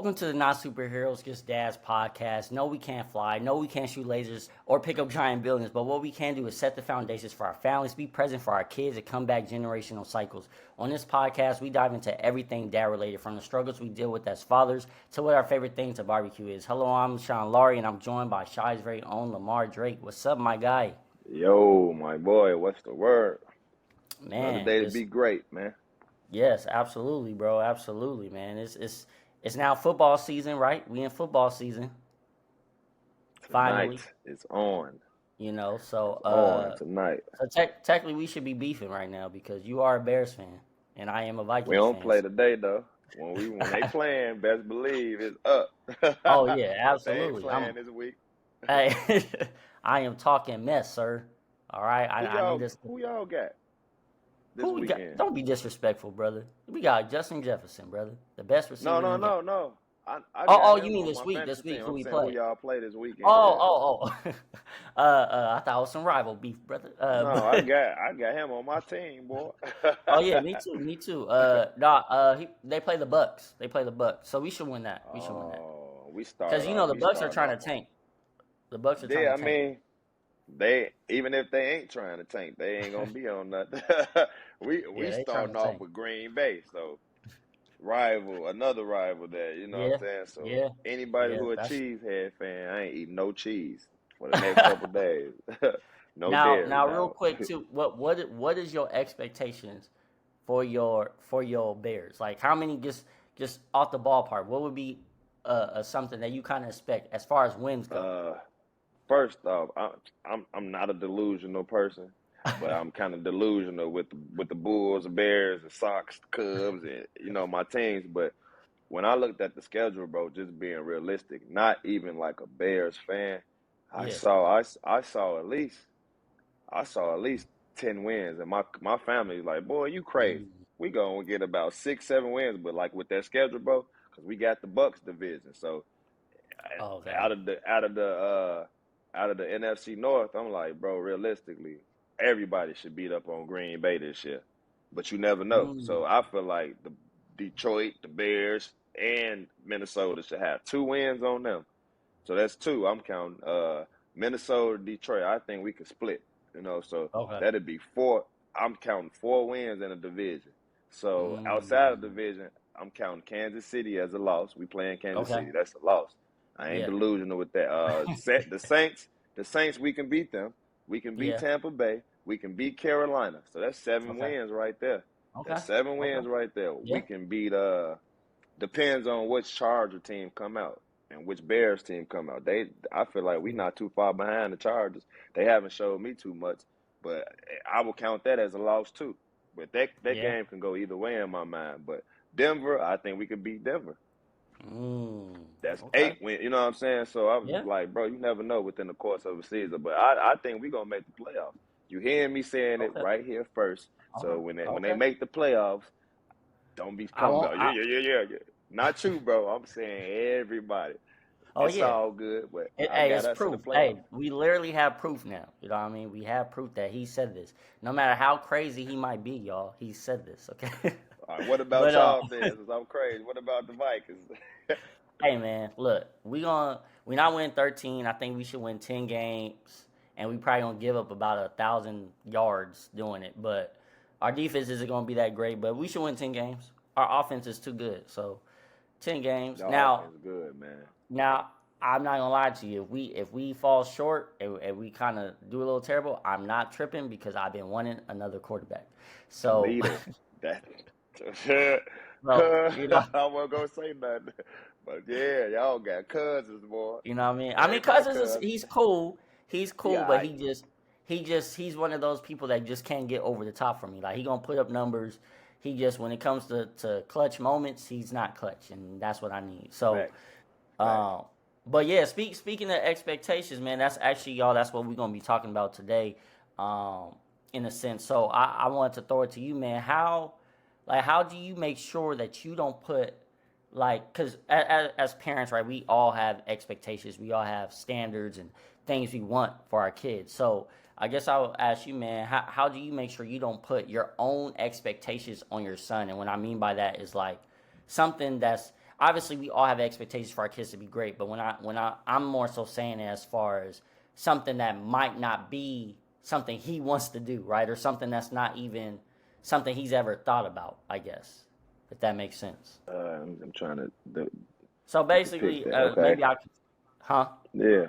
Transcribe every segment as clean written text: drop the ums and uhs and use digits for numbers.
Welcome to the Not Superheroes, Just Dads podcast. No, we can't fly. No, we can't shoot lasers or pick up giant buildings. But what we can do is set the foundations for our families, be present for our kids, and combat generational cycles. On this podcast, we dive into everything dad related, from the struggles we deal with as fathers to what our favorite thing to barbecue is. Hello, I'm Sean Laurie, and I'm joined by Shy's very own Lamar Drake. What's up, my guy? Yo, my boy, what's the word? Another Man, day to be great, man. yes, absolutely, bro. Absolutely, man. It's now football season, right? We in football season. Tonight Finally, is on. so It's on tonight. technically we should be beefing right now because you are a Bears fan and I am a We Vikings don't fan. play today though. When they playing, best believe it's up. Oh yeah, But they ain't absolutely. playing this week. Hey, I am talking mess, sir. All right, Who I need y'all this. who y'all got this Who we got? weekend? Don't be disrespectful, brother. We got Justin Jefferson, brother, the best receiver No, in no, the game. no, no. I Oh, got you him mean on this my week? This fantasy week, team. who I'm we saying who play? y'all play this weekend, yeah. Oh. I thought it was some rival beef, brother. No, But I got him on my team, boy. oh yeah, me too. They play the Bucks. They play the Bucks, so we should win that. We should win that Oh, because the we Bucks are starting trying off to on. tank. The Bucks are trying Yeah, to I tank. mean, they even if they ain't trying to tank, they ain't gonna be on nothing. Yeah, we they trying starting to off tank. with Green Bay, so another rival there, you know what I'm Yeah, saying? So yeah, anybody yeah. who a That's cheesehead fan, I ain't eating no cheese for the next couple days. No dairy now real now. quick too. What is your expectations for your Bears? Like how many just off the ballpark? What would be something that you kind of expect as far as wins go? Uh, First off, I'm not a delusional person, but I'm kind of delusional with the Bulls, the Bears, the Sox, the Cubs, and my teams. But when I looked at the schedule, bro, just being realistic, not even like a Bears fan, Yeah. I saw at least 10 wins, and my family's like, boy, you crazy. Mm. We gonna get about 6, 7 wins, but like with that schedule, bro, because we got the Bucks division, so Okay. out of the NFC North, I'm like, bro, realistically, everybody should beat up on Green Bay this year, but you never know. Mm. So I feel like the Detroit, the Bears, and Minnesota should have 2 wins on them. So that's two. I'm counting Minnesota, Detroit. I think we could split. So Okay. that'd be four. I'm counting 4 wins in a division. So outside of the Mm. division, I'm counting Kansas City as a loss. We playing Kansas Okay. City. That's a loss. I ain't Yeah. delusional with that. The Saints, we can beat them. We can beat Yeah. Tampa Bay. We can beat Carolina. So that's seven Okay. wins right there. Okay. That's seven Okay. wins right there. Yeah. We can beat depends on which Charger team come out and which Bears team come out. I feel like we Mm. not too far behind the Chargers. They haven't showed me too much, but I will count that as a loss too. But that Yeah. game can go either way in my mind. But Denver, I think we could beat Denver. Mm. That's Okay. 8 wins. You know what I'm saying? So I was Yeah. like, bro, you never know within the course of a season. But I think we're gonna make the playoffs. You hearing me saying it Okay. right here first. So Okay. when they Okay. make the playoffs, don't be I talking won't. about yeah. Not you, bro. I'm saying everybody. Oh It's yeah. all good, but I Hey, got it's us in the proof. playoffs. Hey, we literally have proof now. You know what I mean? We have proof that he said this. No matter how crazy he might be, y'all, he said this. Okay. All right, what about But y'all then? Since I'm crazy, what about the Vikings? hey man, look, we not win 13. I think we should win 10 games, and we probably gonna give up about 1,000 yards doing it. But our defense isn't gonna be that great. But we should win 10 games. Our offense is too good. So 10 games. Y'all Now, offense good, man. now I'm not gonna lie to you. If we fall short and we kind of do a little terrible, I'm not tripping because I've been wanting another quarterback. A So, leader. That so I wasn't gonna say nothing. But yeah, y'all got cousins, boy. you know what I mean. I That mean, ain't my Cousins is cousin. he's He cool, all but right. he's one of those people that just can't get over the top for me. Like he gonna put up numbers. He just when it comes to clutch moments, he's not clutch, and that's what I need. So, Facts. Facts. um, but yeah, speaking of expectations, man, that's actually y'all. That's what we're gonna be talking about today, um, in a sense. So I wanted to throw it to you, man. How do you make sure that you don't put like because as parents, right, we all have expectations, we all have standards and things we want for our kids. So I guess I'll ask you, man, how do you make sure you don't put your own expectations on your son? And what I mean by that is like something that's obviously we all have expectations for our kids to be great, but I'm more so saying it as far as something that might not be something he wants to do, right? Or something that's not even something he's ever thought about, I guess. If that makes sense. I'm trying to So depict basically, that. Okay. maybe I could, huh? Yeah.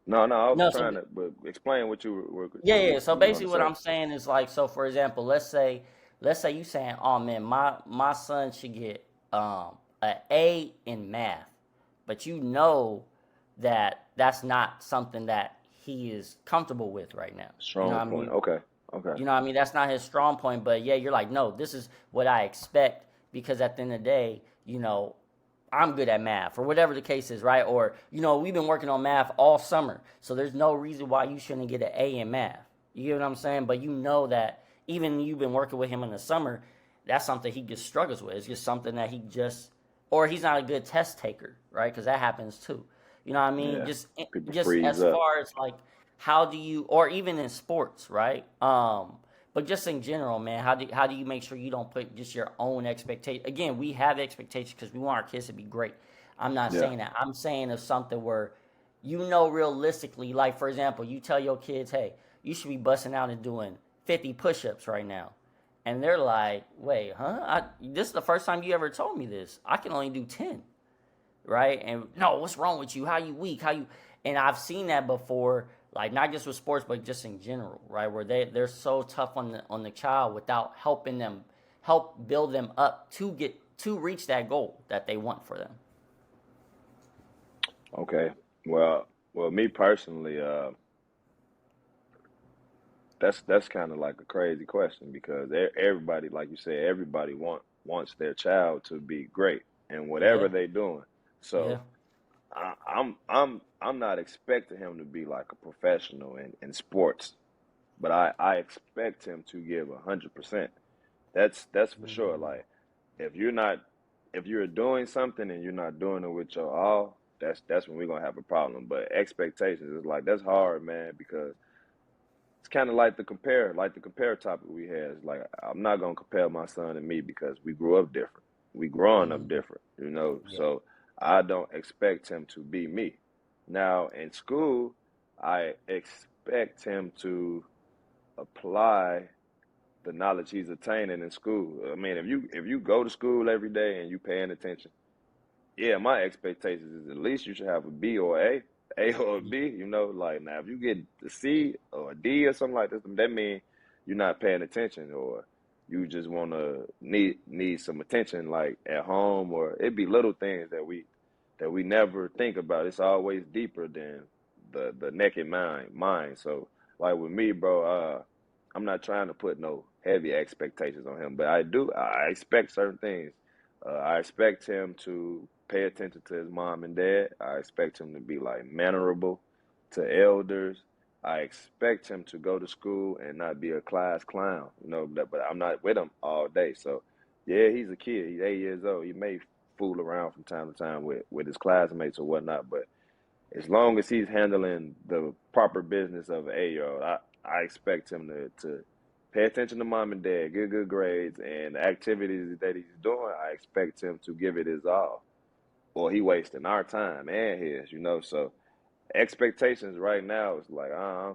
No, no, I was No, so trying to, but explain what yeah, yeah. So you were going basically, to what say. I'm saying is like, so for example, let's say you saying, oh man, my son should get an A in math, but you know that that's not something that he is comfortable with right now. You know Strong what I point. mean? Okay. Okay. You know what I mean? That's not his strong point, but yeah, you're like, no, this is what I expect because at the end of the day, I'm good at math or whatever the case is, right? Or, we've been working on math all summer, so there's no reason why you shouldn't get an A in math. You get what I'm saying? But you know that even you've been working with him in the summer, that's something he just struggles with. It's just something that or he's not a good test taker, right? Because that happens too. You know what I mean? Yeah. Just, People just freeze as up. far as like, how do you, or even in sports, right? But just in general, man, how do you make sure you don't put just your own expectation? Again, we have expectations because we want our kids to be great. I'm not Yeah. saying that. I'm saying of something where realistically, like for example, you tell your kids, hey, you should be busting out and doing 50 push-ups right now, and they're like, wait, huh? This is the first time you ever told me this. I can only do 10, right? And no, what's wrong with you? How you weak? How you? And I've seen that before, like not just with sports, but just in general, right? Where they're so tough on the child without helping them, help build them up to reach that goal that they want for them. Okay. Well, me personally, that's kind of like a crazy question because everybody, like you said, everybody wants their child to be great in whatever Yeah, they doing. yeah, So I'm not expecting him to be like a professional in sports, but I expect him to give 100%. That's for sure. mm, Like if you're not if you're doing something and you're not doing it with your all, that's when we're gonna have a problem. But expectations is like that's hard, man, because it's kind of like the compare topic we had. It's like I'm not gonna compare my son and me because we grew up different. We growing up mm, different, you know. yeah, So I don't expect him to be me. Now in school, I expect him to apply the knowledge he's attaining in school. I mean, if you go to school every day and you paying attention, yeah, my expectations is at least you should have a B or A or a yeah, B. You know, like now if you get a C or a D or something like this, that means you're not paying attention or you just want to need some attention like at home or it be little things that we never think about. It's always deeper than the naked mind. So like with me, bro, I'm not trying to put no heavy expectations on him, but I expect certain things. I expect him to pay attention to his mom and dad. I expect him to be like mannerable to elders. I expect him to go to school and not be a class clown, but I'm not with him all day. So, yeah, he's a kid. He's 8 years old. He may fool around from time to time with his classmates or whatnot, but as long as he's handling the proper business of an 8 year old, I expect him to pay attention to mom and dad, get good grades, and the activities that he's doing, I expect him to give it his all. Or he wasting our time and his. So expectations right now is like I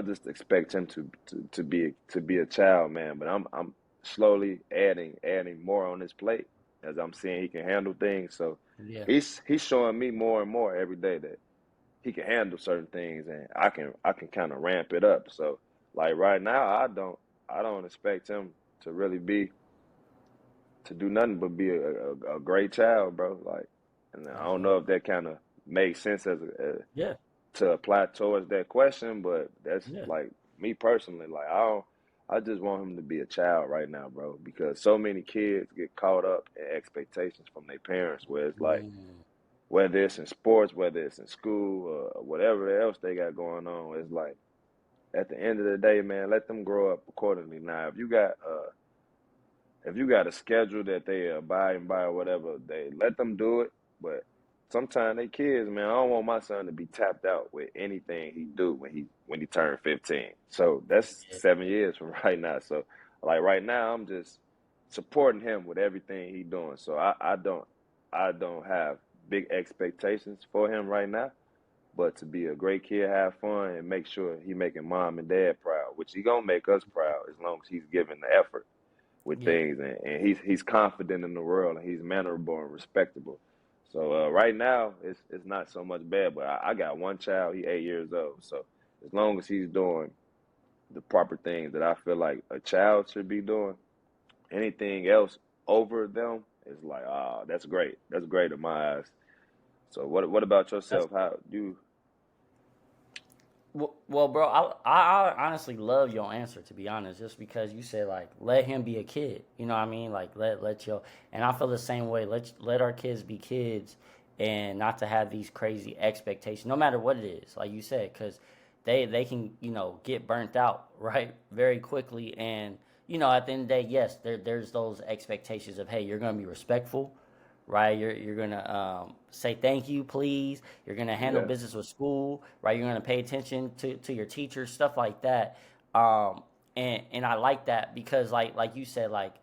just expect him to be a child, man. But I'm slowly adding more on his plate as I'm seeing he can handle things. So yeah. he's showing me more and more every day that he can handle certain things and I can kind of ramp it up. So like right now I don't expect him to really be to do nothing but be a great child, bro. Like, and I That's don't know dope. if that kind of makes sense Yeah, to apply towards that question, but that's yeah, like me personally. Like I just want him to be a child right now, bro, because so many kids get caught up in expectations from their parents, where it's like mm, whether it's in sports, whether it's in school, or whatever else they got going on. It's like at the end of the day, man, let them grow up accordingly. Now, if you got a schedule that they abiding by or whatever, they let them do it. But sometimes they kids, man. I don't want my son to be tapped out with anything he do when he turned 15. So that's yeah, 7 years from right now. So like right now, I'm just supporting him with everything he doing. So I don't. I don't have big expectations for him right now, but to be a great kid, have fun, and make sure he making mom and dad proud, which he gonna make us proud as long as he's giving the effort with Yeah. things, and he's confident in the world, and he's mannerable and respectable. So right now, it's not so much bad, but I got one child. He 8 years old. So as long as he's doing the proper things that I feel like a child should be doing, anything else over them is like, ah, that's great. That's great in my eyes. So what about That's yourself? How you? Well, bro, I honestly love your answer, to be honest, just because you said like let him be a kid. You know what I mean? Like let your, and I feel the same way. Let our kids be kids, and not to have these crazy expectations, no matter what it is. Like you said, because they can get burnt out right very quickly, and at the end of the day, yes, there's those expectations of, hey, you're gonna be respectful, right? You're gonna say thank you, please. You're gonna handle Yeah, business with school, right? You're gonna pay attention to your teachers, stuff like that. Um, and I like that because like you said, like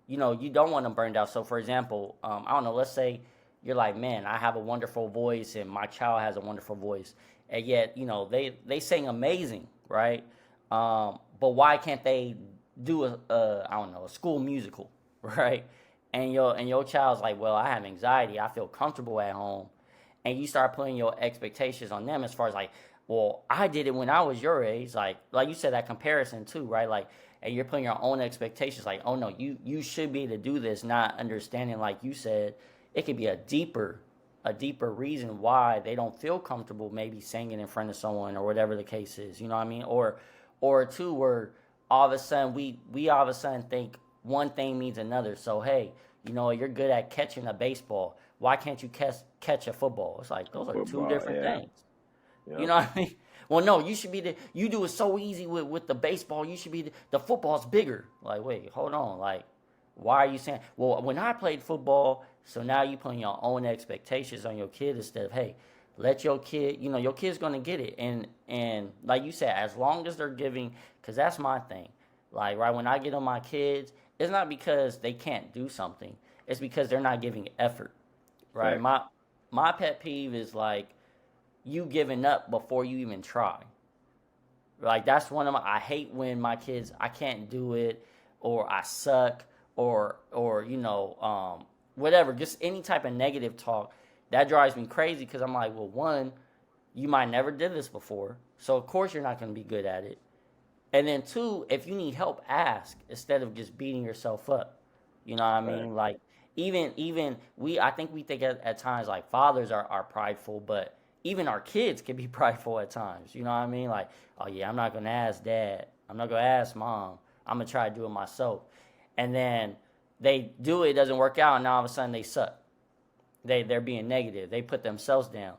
you don't want them burned out. So for example, I don't know, let's say you're like, man, I have a wonderful voice and my child has a wonderful voice, and yet they sing amazing, right? But why can't they do a I don't know, a school musical, right? And your child's like, well, I have anxiety, I feel comfortable at home, and you start putting your expectations on them as far as like, well, I did it when I was your age, like you said, that comparison too, right? Like, and you're putting your own expectations, like, oh no, you should be able to do this, not understanding, like you said, it could be a deeper reason why they don't feel comfortable maybe singing in front of someone or whatever the case is. You know what I mean? Or two, where all of a sudden we all of a sudden think one thing means another. So hey, you're good at catching a baseball. Why can't you catch a football? It's like those are two football. different Yeah, things. You yeah. know what I mean? Well, no, you do it so easy with the baseball. You should be the football's bigger. Like, wait, hold on. Like, why are you saying? Well, when I played football, so now you putting your own expectations on your kid instead of, hey, let your kid. Your kid's gonna get it, and like you said, as long as they're giving, because that's my thing. Like, right when I get on my kids, it's not because they can't do something. It's because they're not giving effort. Right. Facts. My pet peeve is like you giving up before you even try. Like that's one of my. I hate when my kids, I can't do it, or I suck, or whatever. Just any type of negative talk that drives me crazy because I'm like, well, one, you might never did this before, so of course you're not going to be good at it. And then two, if you need help, ask instead of just beating yourself up. You know what I mean? Facts. Like even I think we think at times like fathers are prideful, but even our kids can be prideful at times. You know what I mean? Like, oh yeah, I'm not gonna ask dad. I'm not gonna ask mom. I'm gonna try to do it myself. And then they do it, it doesn't work out, and now all of a sudden they suck. They're being negative. They put themselves down.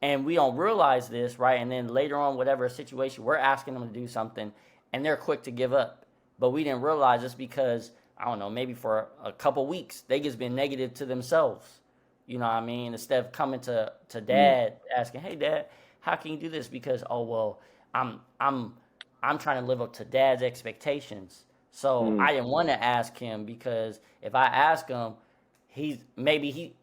And we don't realize this, right? And then later on, whatever situation, we're asking them to do something, and they're quick to give up. But we didn't realize it's because, I don't know, maybe for a couple weeks, they just been negative to themselves. You know what I mean? Instead of coming to Mm, dad, asking, hey dad, how can you do this? Because, oh well, I'm I'm I'm trying to live up to dad's expectations. So mm. I didn't want to ask him because if I ask him, he's maybe he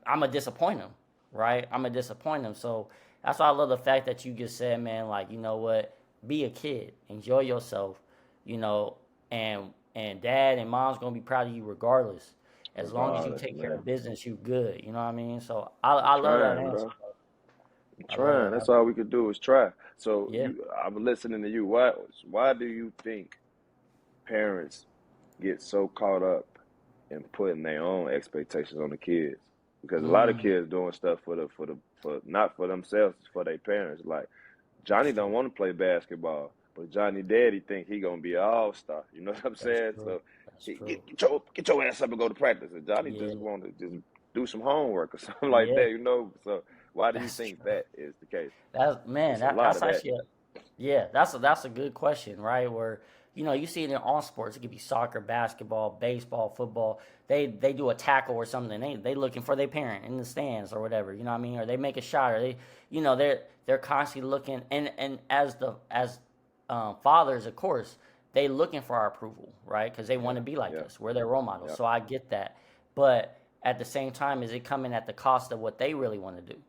I'm gonna disappoint him, right? I'm gonna disappoint him. So that's why I love the fact that you just said, man, like, you know what? Be a kid, enjoy yourself, you know, and dad and mom's gonna be proud of you regardless. As long as you Regardless, take care man. of business, you good. You know what I mean? So I love that Trying, answer. bro. I love Trying. that. That's all we could do is try. So Yeah. I'm listening to you. Why do you think parents get so caught up in putting their own expectations on the kids? Because a lot of Mm, kids doing stuff for not for themselves, it's for their parents. Like that's Johnny don't true. want to play basketball, but Johnny Daddy think he gonna be an all star. You know what I'm That's saying? true. So That's true. get your ass up and go to practice. And Johnny Yeah. just want to just do some homework or something like Yeah. that. You know? So why do you That's think true. that is the case? That's man. It's a lot That's of that. actually yeah. That's a good question, right? Where you see it in all sports. It could be soccer, basketball, baseball, football. They do a tackle or something. They looking for their parent in the stands or whatever. You know what I mean? Or they make a shot. Or they're constantly looking. And as fathers, of course, they looking for our approval, right? Because they want Yeah, to be like yeah, us. We're their role models. yeah. So I get that. But at the same time, is it coming at the cost of what they really want to do?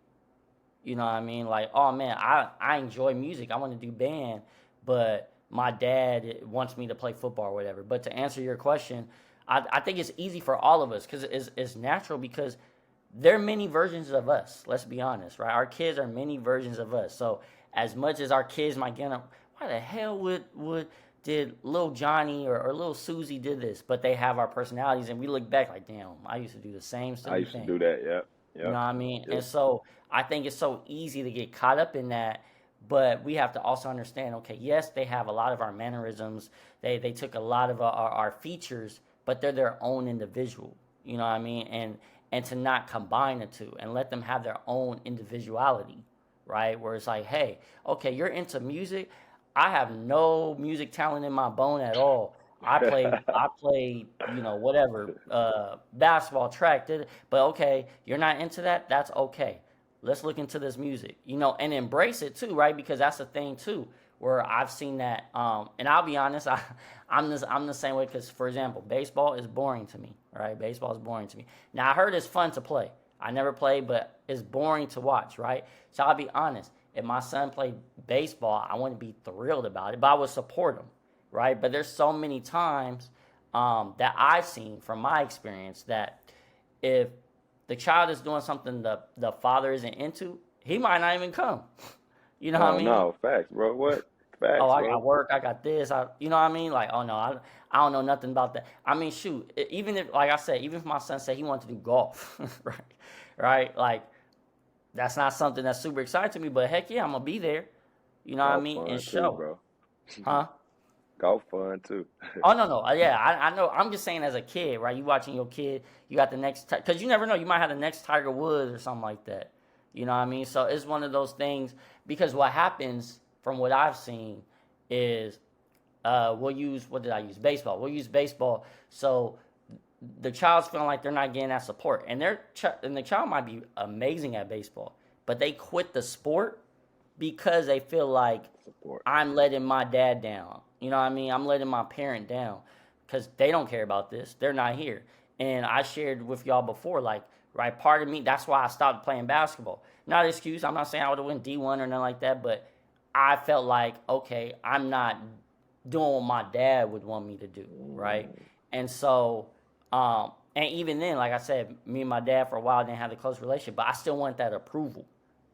You know what I mean? Like, oh man, I enjoy music. I want to do band, but my dad wants me to play football or whatever. But to answer your question, I think it's easy for all of us because it's natural because they're many versions of us. Let's be honest, right? Our kids are many versions of us. So as much as our kids might get up, why the hell would did little Johnny or little Susie did this? But they have our personalities, and we look back like, damn, I used to do the same I silly used to thing. do that. Yep. You know Yep. what I mean? And Yep. so I think it's so easy to get caught up in that. But we have to also understand, okay, yes, they have a lot of our mannerisms. They took a lot of our features, but they're their own individual. You know what I mean? And to not combine the two and let them have their own individuality, right? Where it's like, hey, okay, you're into music. I have no music talent in my bone at all. I play, whatever, basketball, track, but okay, you're not into that. That's okay. Let's look into this music, and embrace it too, right? Because that's the thing too, where I've seen that. And I'll be honest, I'm the same way. Because for example, baseball is boring to me, right? Baseball is boring to me. Now I heard it's fun to play. I never played, but it's boring to watch, right? So I'll be honest. If my son played baseball, I wouldn't be thrilled about it, but I would support him, right? But there's so many times that I've seen from my experience that if the child is doing something the father isn't into, he might not even come. You know what I Oh mean? no, facts, bro. What? Oh, Facts, I got bro. work, I got this. You know what I mean? Like, oh no, I don't know nothing about that. I mean, shoot, even if, like I said, even if my son said he wanted to do golf, right, right, like that's not something that's super exciting to me. But heck yeah, I'm gonna be there. You know what I Golf mean? And fun too, show, bro. huh? Golf fun too. Oh no no yeah I know I'm just saying as a kid, right? You watching your kid, you got the next because you never know, you might have the next Tiger Woods or something like that. You know what I mean? So it's one of those things because what happens from what I've seen is we'll use what did I use baseball. We'll use baseball. So the child's feeling like they're not getting that support, and and the child might be amazing at baseball, but they quit the sport because they feel like Support. I'm letting my dad down. You know what I mean? I'm letting my parent down because they don't care about this. They're not here. And I shared with y'all before, like, right, part of me, that's why I stopped playing basketball. Not an excuse. I'm not saying I would have went D1 or nothing like that, but I felt like, okay, I'm not doing what my dad would want me to do, right? Mm, And so, and even then, like I said, me and my dad for a while didn't have a close relationship, but I still want that approval.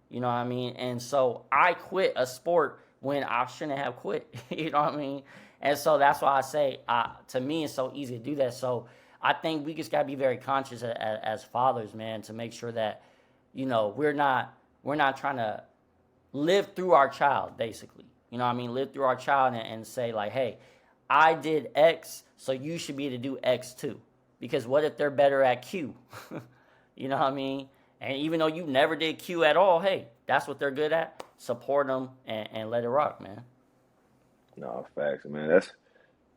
You know what I mean? And so I quit a sport when I shouldn't have quit. You know what I mean? And so that's why I say, to me, it's so easy to do that. So I think we just got to be very conscious as fathers, man, to make sure that we're not trying to live through our child, basically. You know what I mean? Live through our child and say like, hey, I did X, so you should be able to do X too. Because what if they're better at Q? You know what I mean? And even though you never did Q at all, hey, that's what they're good at. Support them and let it rock, man. no, facts, man.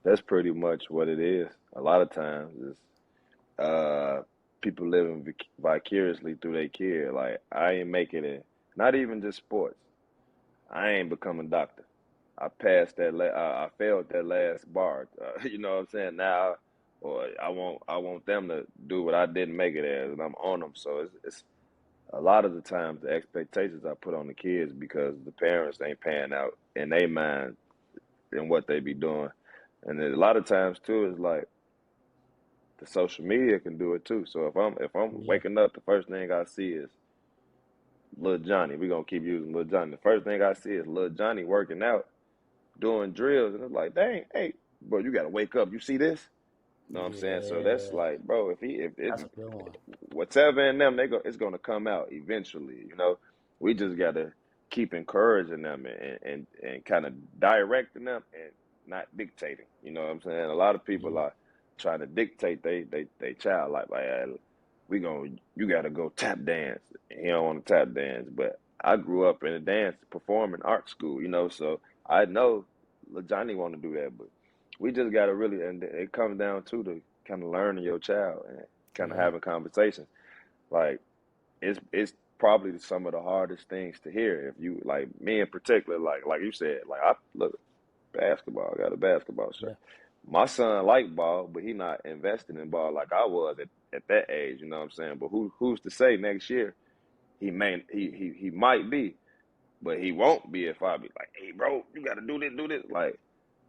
That's pretty much what it is. A lot of times is people living vicariously through their kid. Like I ain't making it. Not even just sports. I ain't become a doctor. I passed that. I failed that last bar. You know what I'm saying? Now, or I want them to do what I didn't make it as, and I'm on them. So it's a lot of the times the expectations I put on the kids because the parents ain't paying out in their mind in what they be doing, and then a lot of times too is like the social media can do it too. So if I'm Yeah, waking up, the first thing I see is Lil Johnny. We're gonna keep using Lil Johnny. The first thing I see is Lil Johnny working out, doing drills, and it's like, dang, hey, bro, you gotta wake up. You see this? You know what I'm saying? So that's yeah, like, bro, if that's a good one. whatever in them, it's gonna come out eventually. We just gotta keep encouraging them and kind of directing them and not dictating. You know what I'm saying? A lot of people Yeah, are trying to dictate they child like you gotta go tap dance. He don't want to tap dance, but I grew up in a dance performing art school. So I know Lil Johnny want to do that, but we just gotta really, and it comes down to the kind of learning your child and kind of yeah, having conversations. Like it's probably some of the hardest things to hear. If you like me in particular, like you said, like I look basketball. I got a basketball shirt. yeah, My son like ball, but he not investing in ball like I was at at that age. You know what I'm saying? But who's to say next year he might be, but he won't be if I be like, hey, bro, you got to do this. Like,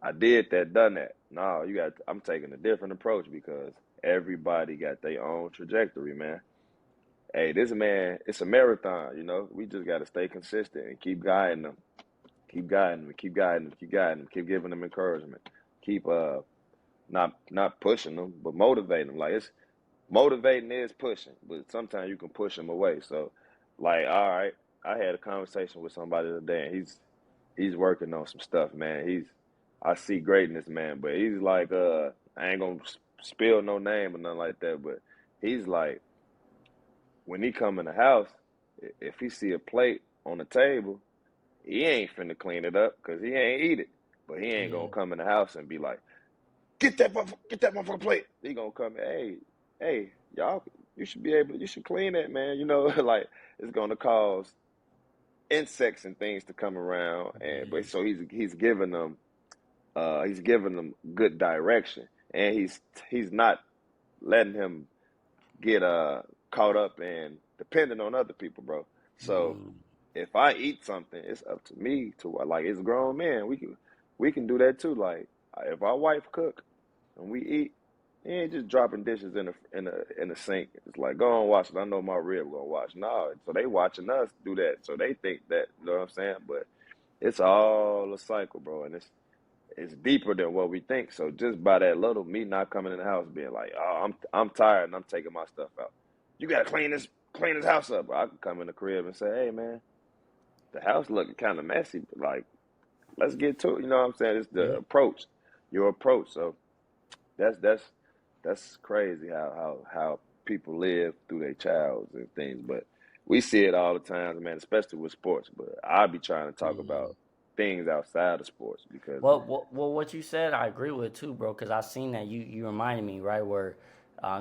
I did that, done that. No, you got. I'm taking a different approach because everybody got their own trajectory, man. Hey, this man, it's a marathon. You know, we just got to stay consistent and keep guiding them, keep guiding them, keep guiding them, keep guiding them, keep giving them encouragement, keep not pushing them, but motivating them. Like it's motivating is pushing, but sometimes you can push them away. So, like, all right, I had a conversation with somebody today, and he's working on some stuff, man. I see greatness, man, but he's like, I ain't gonna spill no name or nothing like that, but he's like, when he come in the house, if he see a plate on the table, he ain't finna clean it up because he ain't eat it, but he ain't gonna Yeah. come in the house and be like, get that motherfucker plate. He gonna come, hey, y'all, you should clean that, man. You know, like it's gonna cause insects and things to come around, and Yeah. but so he's giving them good direction, and he's not letting him get caught up in depending on other people, bro. So Mm, if I eat something, it's up to me to like it's grown men. We can do that too. Like if our wife cook and we eat, he ain't just dropping dishes in the sink. It's like go on watch it. I know my rib gonna watch. No, so they watching us do that. So they think that you know what I'm saying. But it's all a cycle, bro, and it's deeper than what we think. So just by that little, me not coming in the house being like, oh, I'm tired and I'm taking my stuff out. You gotta clean this house up. I can come in the crib and say, hey man, the house looking kind of messy, but like let's get to it. You know what I'm saying? It's the yeah. approach, your approach. So that's that's that's crazy how people live through their childs and things. But we see it all the time, man, especially with sports. But I be trying to talk Yeah. about things outside of sports because Well, what you said, I agree with too, bro. Because I seen that you reminded me right where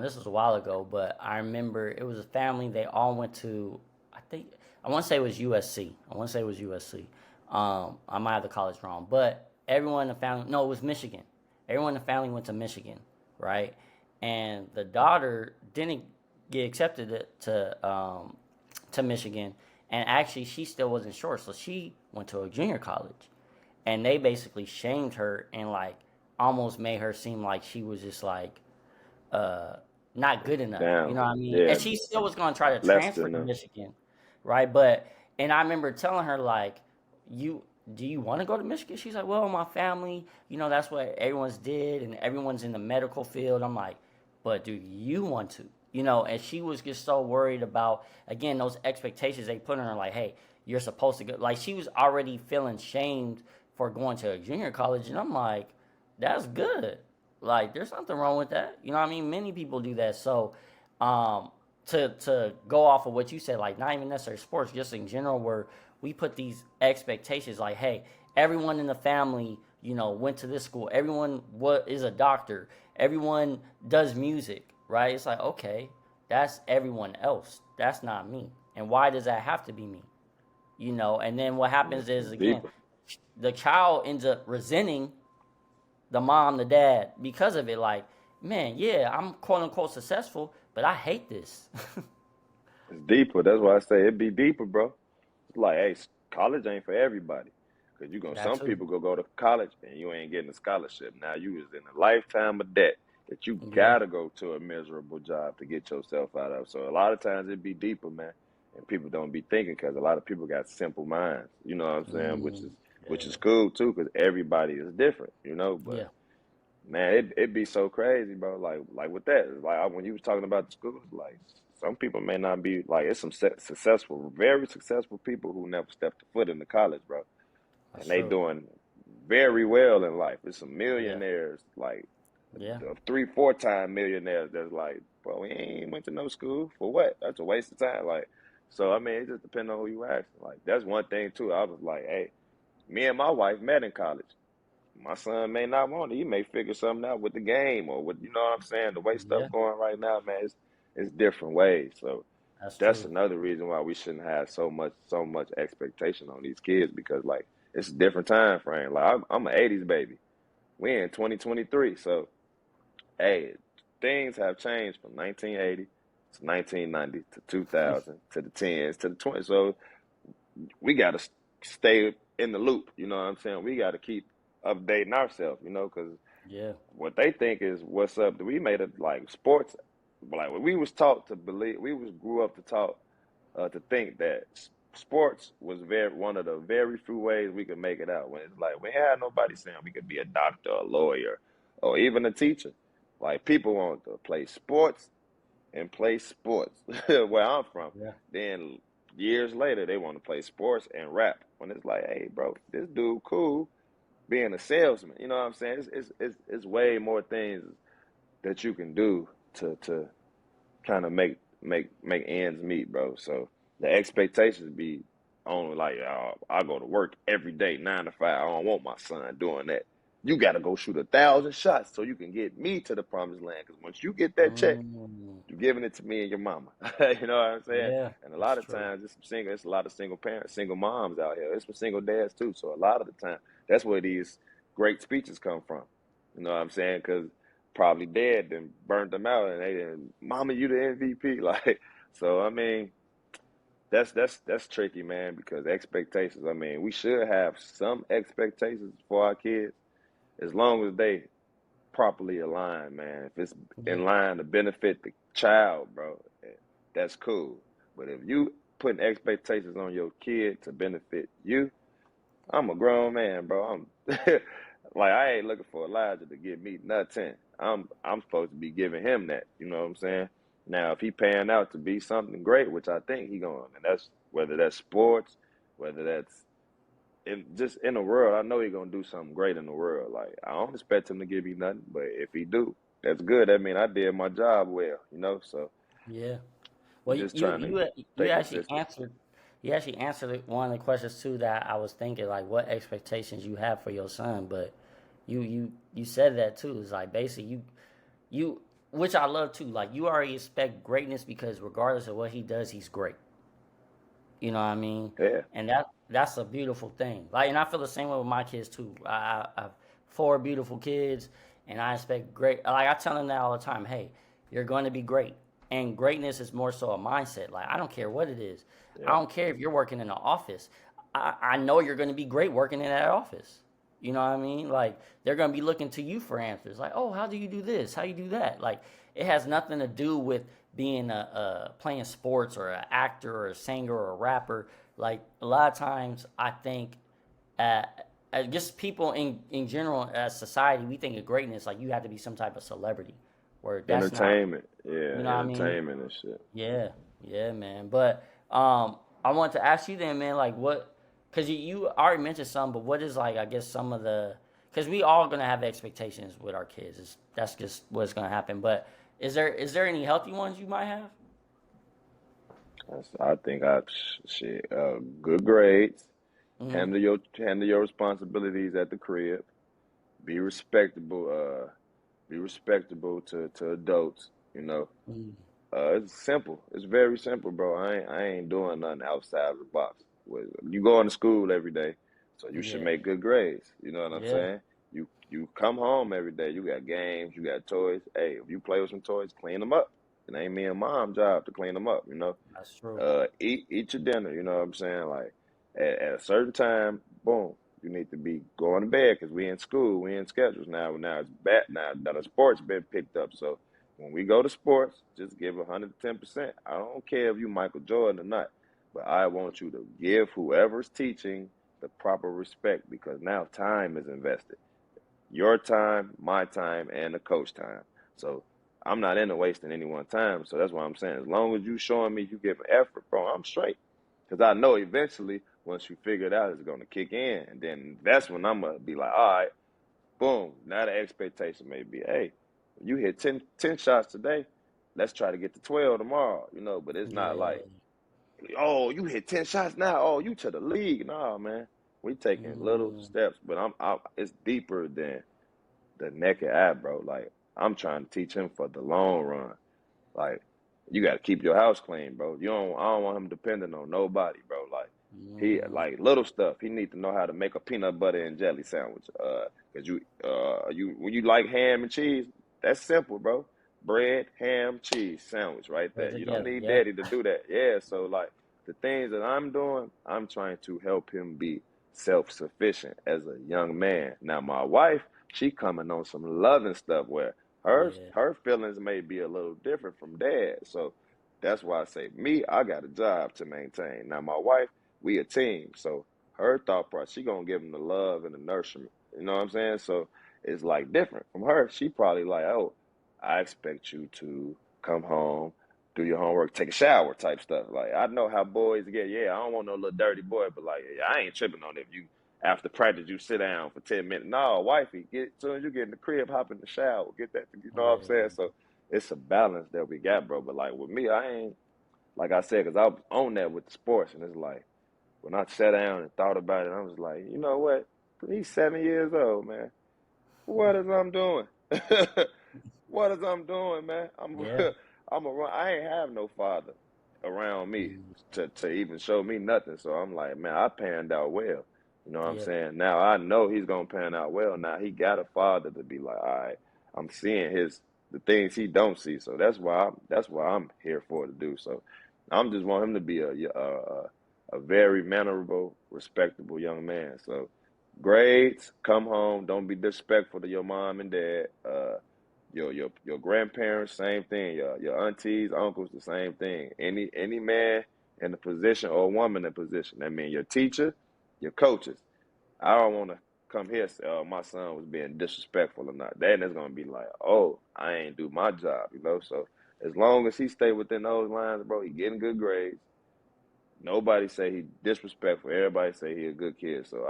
this was a while ago, but I remember it was a family. They all went to, I think I want to say it was USC. I want to say it was USC. I might have the college wrong, but everyone in the family, no, it was Michigan. Everyone in the family went to Michigan, right? And the daughter didn't get accepted to Michigan, and actually she still wasn't sure, so she went to a junior college, and they basically shamed her and like almost made her seem like she was just like uh not good enough. You down, know what I mean? yeah, And she still was gonna try to less transfer than to them. Michigan, right? But and I remember telling her like, "You do you want to go to Michigan?" She's like, "Well, my family, that's what everyone's did, and everyone's in the medical field." I'm like, "But do you want to?" And she was just so worried about again those expectations they put on her, like, "Hey, you're supposed to go." Like she was already feeling shamed for going to a junior college, and I'm like, "That's good." Like, there's nothing wrong with that. You know what I mean? Many people do that. So, um, to go off of what you said, like not even necessarily sports, just in general, where we put these expectations, like, hey, everyone in the family, went to this school. Everyone is a doctor. Everyone does music, right? It's like, okay, that's everyone else. That's not me. And why does that have to be me? And then what happens is It's again, deeper. the child ends up resenting the mom, the dad because of it. Like, man, yeah, I'm quote unquote successful, but I hate this. It's deeper. That's why I say it be deeper, bro. It's like, hey, college ain't for everybody. Cause That some too. people go to college and you ain't getting a scholarship. Now you is in a lifetime of debt that you Yeah, gotta go to a miserable job to get yourself out of. So a lot of times it be deeper, man. And people don't be thinking because a lot of people got simple minds. You know what I'm saying? Which mm, is which yeah, is cool too, because everybody is different. But yeah, man, it be so crazy, bro. Like with that, like when you was talking about the schools, like some people may not be like it's some successful, very successful people who never stepped a foot into college, bro, that's and they true. doing very well in life. There's some Yeah, millionaires, like yeah, the 3, 4 time millionaires. That's like, bro, we ain't went to no school for what? That's a waste of time. Like, so I mean, it just depends on who you ask. Like, that's one thing too. I was like, hey, me and my wife met in college. My son may not want it. He may figure something out with the game or with, you know what I'm saying? The way stuff yeah, going right now, man, it's different ways. So that's that's true. another reason why we shouldn't have so much expectation on these kids because like it's a different time frame. Like I'm an '80s baby. We in 2023, so hey, things have changed from 1980 to 1990 to 2000 to the tens to the 20s. So we got to stay in the loop. You know what I'm saying? We got to keep updating ourselves. You know, because Yeah. what they think is what's up. We made it like sports. Like we was taught to believe. We was grew up to talk to think that sports was very one of the very few ways we could make it out. When it's like we had nobody saying we could be a doctor, a lawyer, or even a teacher. Like people want to play sports and play sports where I'm from. Yeah. Then years later, they want to play sports and rap. When it's like, hey, bro, this dude cool being a salesman. You know what I'm saying? It's way more things that you can do to kind of make ends meet, bro. So the expectations be on like, oh, I go to work every day, 9 to 5. I don't want my son doing that. You got to go shoot 1,000 shots so you can get me to the promised land. Because once you get that check, Mm, you're giving it to me and your mama. You know what I'm saying? yeah, And a that's lot of true. times, it's a lot of single parents, single moms out here. It's for single dads too. So a lot of the time, that's where these great speeches come from. You know what I'm saying? Because probably dad then burnt them out, and they didn't, mama, you the MVP. Like, so I mean, that's tricky, man. Because expectations. I mean, we should have some expectations for our kids as long as they properly aligned, man. If it's Yeah. in line to benefit the child, bro, that's cool. But if you putting expectations on your kid to benefit you, I'm a grown man, bro. I'm like I ain't looking for Elijah to give me nothing. I'm supposed to be giving him that. You know what I'm saying? Now, if he pan out to be something great, which I think he going, and that's whether that's sports, whether that's just in the world, I know he's gonna do something great in the world. Like I don't expect him to give me nothing, but if he do, that's good. That mean I did my job well, you know. So Yeah. we're Well, just trying to you stay actually consistent. answered one of the questions too that I was thinking like what expectations you have for your son, but you said that too. It's like basically you which I love too. Like you already expect greatness because regardless of what he does, he's great. You know what I mean? Yeah, And that's a beautiful thing. Like, and I feel the same way with my kids too. I have four beautiful kids, and I expect great. Like I tell them that all the time. Hey, you're going to be great, and greatness is more so a mindset. Like I don't care what it is. I yeah, don't care if you're working in an office. I know you're going to be great working in that office. You know what I mean? Like they're gonna be looking to you for answers. Like, oh, how do you do this? How you do that? Like it has nothing to do with being a playing sports or an actor or a singer or a rapper. Like a lot of times, I think, uh, just people in general as society, we think of greatness like you have to be some type of celebrity, where that's not. entertainment. Yeah, You know what I mean? entertainment and shit. Yeah, yeah, man. But I want to ask you then, man, like what? Because you already mentioned some, but what is like I guess some of the because we all gonna have expectations with our kids. That's just what's gonna happen. But is there any healthy ones you might have? I think shit. Good grades. Mm-hmm. Handle your responsibilities at the crib. Be respectable. Be respectable to adults. You know. Mm-hmm. It's simple. It's very simple, bro. I ain't doing nothing outside of the box. You going to school every day, so you should Yeah, make good grades. You know what I'm yeah, saying? You come home every day. You got games. You got toys. Hey, if you play with some toys, clean them up. It ain't me and mom's job to clean them up. You know. that's true. Eat your dinner. You know what I'm saying? Like at a certain time, boom. You need to be going to bed because we in school. We in schedules now. Now it's back now that the sports been picked up. So when we go to sports, just give 110%. I don't care if you Michael Jordan or not, but I want you to give whoever's teaching the proper respect because now time is invested. Your time, my time, and the coach time. So I'm not into wasting anyone's time. So that's why I'm saying, as long as you showing me you give effort, bro, I'm straight. Because I know eventually, once you figure it out, it's going to kick in. And then that's when I'm going to be like, all right, boom. Now the expectation may be, hey, you hit 10 shots today. Let's try to get to 12 tomorrow, you know. But it's not Yeah. like, oh, you hit 10 shots now. Oh, you to the league. Nah, man. We taking little Mm, steps, but it's deeper than the naked eye, bro. Like, I'm trying to teach him for the long run. Like, you got to keep your house clean, bro. I don't want him depending on nobody, bro. Like, mm, like little stuff. He need to know how to make a peanut butter and jelly sandwich. Cause when you like ham and cheese, that's simple, bro. bread, ham, cheese sandwich right Right there. You don't together. need Yep. daddy to do that. Yeah, so like the things that I'm doing, I'm trying to help him be self-sufficient as a young man. Now my wife, she coming on some loving stuff where Yeah. her feelings may be a little different from dad. So that's why I say me, I got a job to maintain. Now my wife, we a team. So her thought process, she gonna give him the love and the nourishment. You know what I'm saying? So it's like different from her. She probably like, oh, I expect you to come home, do your homework, take a shower type stuff. Like I know how boys get. Yeah, I don't want no little dirty boy, but like I ain't tripping on it. If you after practice you sit down for 10 minutes. No, wifey, get as soon as you get in the crib, hop in the shower, get that. You know what I'm saying? Yeah. So it's a balance that we got, bro. But like with me, I ain't like I said, cause I was on that with the sports, and it's like when I sat down and thought about it, I was like, you know what? He's 7 years old, man. What is I'm doing? What is I'm doing, man? Yeah. I'm a run. I ain't have no father around me Mm, to even show me nothing. So I'm like, man, I panned out well. You know what I'm yeah. saying? Now I know he's gonna pan out well. Now he got a father to be like, all right, I'm seeing the things he don't see. So that's why I'm here for to do. So I'm just want him to be a very mannerable, respectable young man. So grades, come home, don't be disrespectful to your mom and dad. Your grandparents, same thing. Your aunties, uncles, the same thing. Any man in a position or woman in a position. I mean, your teacher, your coaches. I don't want to come here and say, "Oh, my son was being disrespectful or not." Then it's gonna be like, "Oh, I ain't do my job," you know. So as long as he stay within those lines, bro, he getting good grades. Nobody say he disrespectful. Everybody say he a good kid. So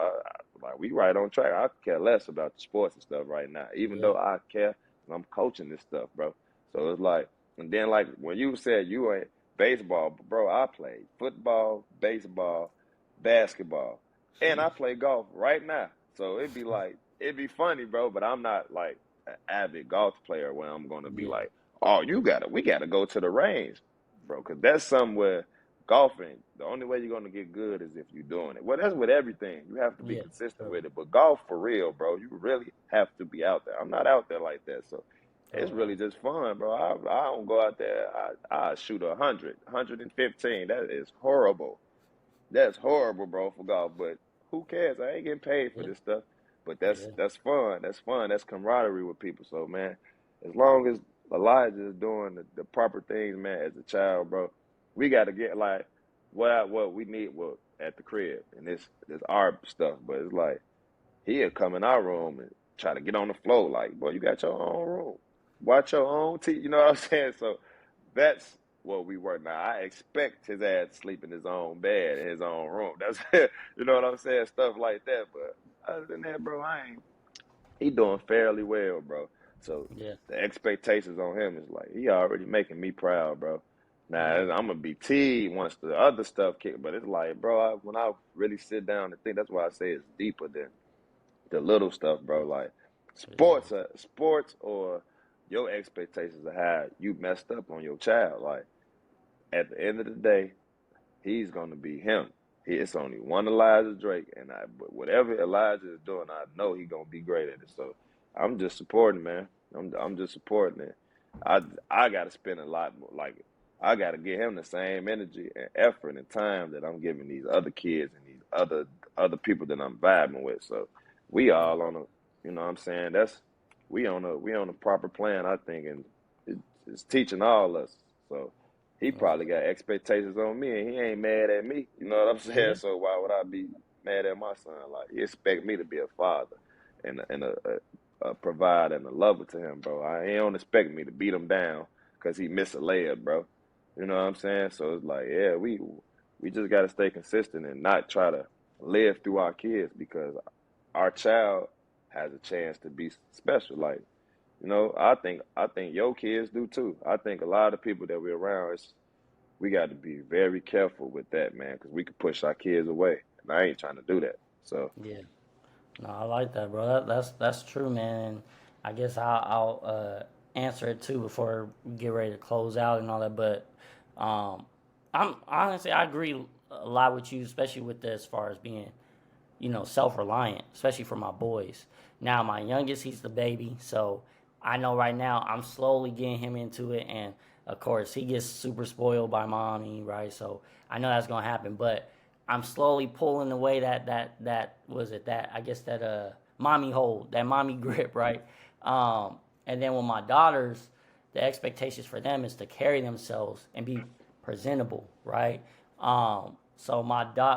like we right on track. I care less about the sports and stuff right now, even Yeah. though I care. I'm coaching this stuff, bro. So it's like, and then like when you said you ain't baseball, bro, I played football, baseball, basketball, and I play golf right now. So it'd be funny, bro. But I'm not like an avid golf player where I'm gonna be Yeah. like, oh, we gotta go to the range, bro, because that's somewhere golfing, the only way you're gonna get good is if you're doing it. Well, that's with everything. You have to be Yeah. consistent Totally. with it. But golf for real, bro, you really have to be out there. I'm not out there like that, so it's Totally. really just fun, bro. I don't go out there. I shoot 100, 115. That is horrible. That's horrible, bro, for golf. But who cares? I ain't getting paid for Yeah. this stuff. But Yeah. that's fun. That's fun. That's camaraderie with people. So man, as long as Elijah is doing the proper things, man, as a child, bro, we got to get like what we need at the crib, and this our stuff. But it's like he'll come in our room and try to get on the floor. Like, boy, you got your own room. Watch your own TV. You know what I'm saying? So that's what we work now. I expect his ass to sleep in his own bed in his own room. That's you know what I'm saying? Stuff like that. But other than that, bro, I ain't. He doing fairly well, bro. So Yeah. the expectations on him is like he already making me proud, bro. Now Yeah. I'm gonna be teed once the other stuff kick, but it's like, bro, when I really sit down and think, that's why I say it's deeper than the little stuff, bro. Like Yeah. sports or your expectations of how you messed up on your child. Like at the end of the day, he's gonna be him. It's only one Elijah Drake, and but whatever Elijah is doing, I know he's gonna be great at it. So I'm just supporting, man. I'm just supporting it. I I gotta spend a lot more. Like I gotta give him the same energy and effort and time that I'm giving these other kids and these other people that I'm vibing with. So we all on a, you know what I'm saying? We on a proper plan, I think, and it's teaching all us. So he Yeah. probably got expectations on me, and he ain't mad at me. You know what I'm saying? Yeah. So why would I be mad at my son? Like he expect me to be a father and a provider and a lover to him, bro. He don't expect me to beat him down because he missed a layup, bro. You know what I'm saying? So it's like, yeah, we just got to stay consistent and not try to live through our kids because our child has a chance to be special. Like I think your kids do too. I think a lot of people that we're around, we got to be very careful with that, man, because we could push our kids away, and I ain't trying to do that. So, Yeah. No, I like that, bro. That's true, man. And I guess I'll answer it too before we get ready to close out and all that. But um, I'm honestly I agree a lot with you, especially with this as far as being self reliant, especially for my boys. Now my youngest, he's the baby, so I know right now I'm slowly getting him into it, and of course he gets super spoiled by mommy, right? So I know that's gonna happen, but I'm slowly pulling away that was it that I guess that mommy hold, that mommy grip, right? And then with my daughters, the expectations for them is to carry themselves and be presentable, right? So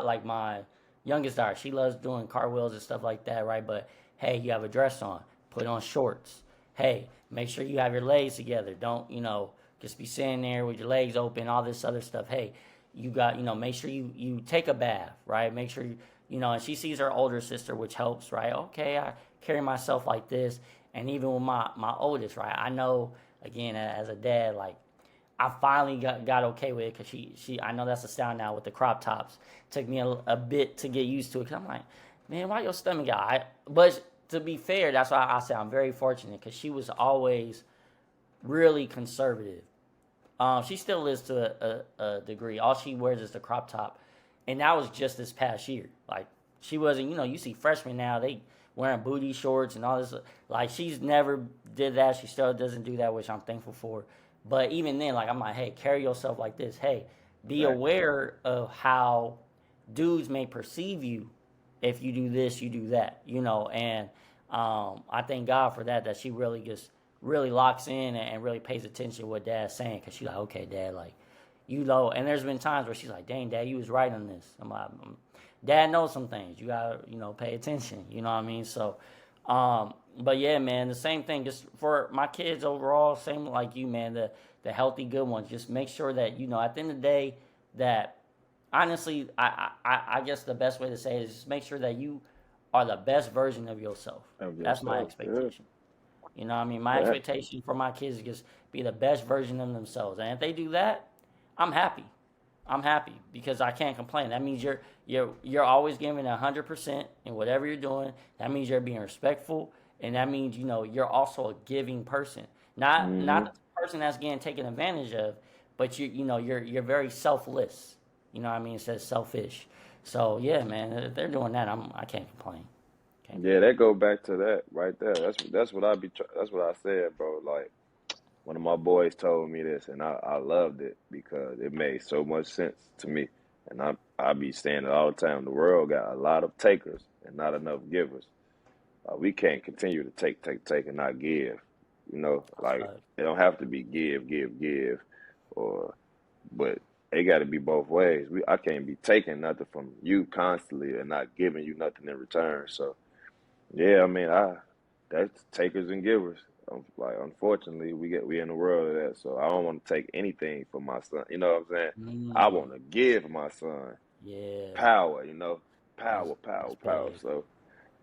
like my youngest daughter, she loves doing cartwheels and stuff like that, right? But hey, you have a dress on, put on shorts. Hey, make sure you have your legs together. Don't, just be sitting there with your legs open, all this other stuff. Hey, you got, make sure you take a bath, right? Make sure and she sees her older sister, which helps, right? Okay, I carry myself like this. And even with my oldest, right? I know, again, as a dad, like, I finally got okay with it because I know that's a sound now with the crop tops. Took me a bit to get used to it because I'm like, man, why your stomach out? But to be fair, that's why I say I'm very fortunate because she was always really conservative. She still is to a degree. All she wears is the crop top, and that was just this past year. Like she wasn't, you see freshmen now they wearing booty shorts and all this. Like she's never did that. She still doesn't do that, which I'm thankful for. But even then, like I'm like, hey, carry yourself like this. Hey, be Exactly. aware of how dudes may perceive you if you do this, you do that, and I thank God for that. That she really just really locks in and really pays attention to what Dad's saying because she's like, okay, Dad, like, and there's been times where she's like, dang, Dad, you was right on this. I'm like, Dad knows some things. You gotta, pay attention. You know what I mean? So, but yeah, man, the same thing. Just for my kids overall, same like you, man. The healthy, good ones. Just make sure that at the end of the day, that honestly, I guess the best way to say it is just make sure that you are the best version of yourself. Of That's my yourself. Yeah. expectation. You know what I mean? My Yeah. expectation for my kids is just be the best version of themselves. And if they do that, I'm happy. I'm happy because I can't complain. That means you're always giving 100% in whatever you're doing. That means you're being respectful, and that means you're also a giving person. Not Hmm. the person that's getting taken advantage of, but you're very selfless. You know what I mean? It says selfish. So yeah, man, if they're doing that, I can't complain. Can't Yeah, complain. that go back to that right there. That's what that's what I said, bro. Like one of my boys told me this, and I loved it because it made so much sense to me. And I be saying it all the time. The world got a lot of takers and not enough givers. We can't continue to take, and not give. Like Uh, it don't have to be give, or but it got to be both ways. I can't be taking nothing from you constantly and not giving you nothing in return. So yeah, I mean, that's takers and givers. Like, unfortunately, we in the world of that. So I don't want to take anything from my son. You know what I'm saying? I mm, want to give my son yeah, power. that's Power, that's power, power. big. So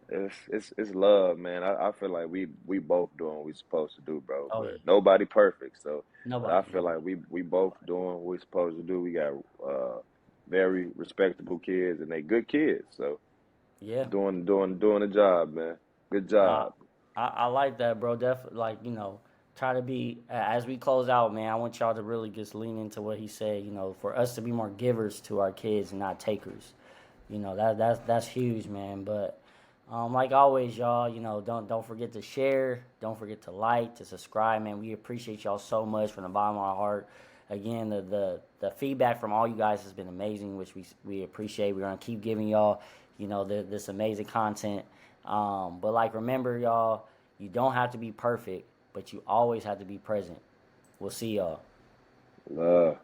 it's love, man. I feel like we both doing what we supposed to do, bro. Oh But yeah, nobody perfect. So, but I nobody, feel like nobody. we both doing what we supposed to do. We got very respectable kids and they good kids. So Yeah. doing the job, man. Good Nah, job. I like that, bro. Definitely, like try to be as we close out, man. I want y'all to really just lean into what he said. For us to be more givers to our kids and not takers. That's huge, man. But like always, y'all, don't forget to share, don't forget to like, to subscribe, man. We appreciate y'all so much from the bottom of our heart. Again, the feedback from all you guys has been amazing, which we appreciate. We're gonna keep giving y'all, this amazing content. But like, remember, y'all, you don't have to be perfect, but you always have to be present. We'll see y'all. Love.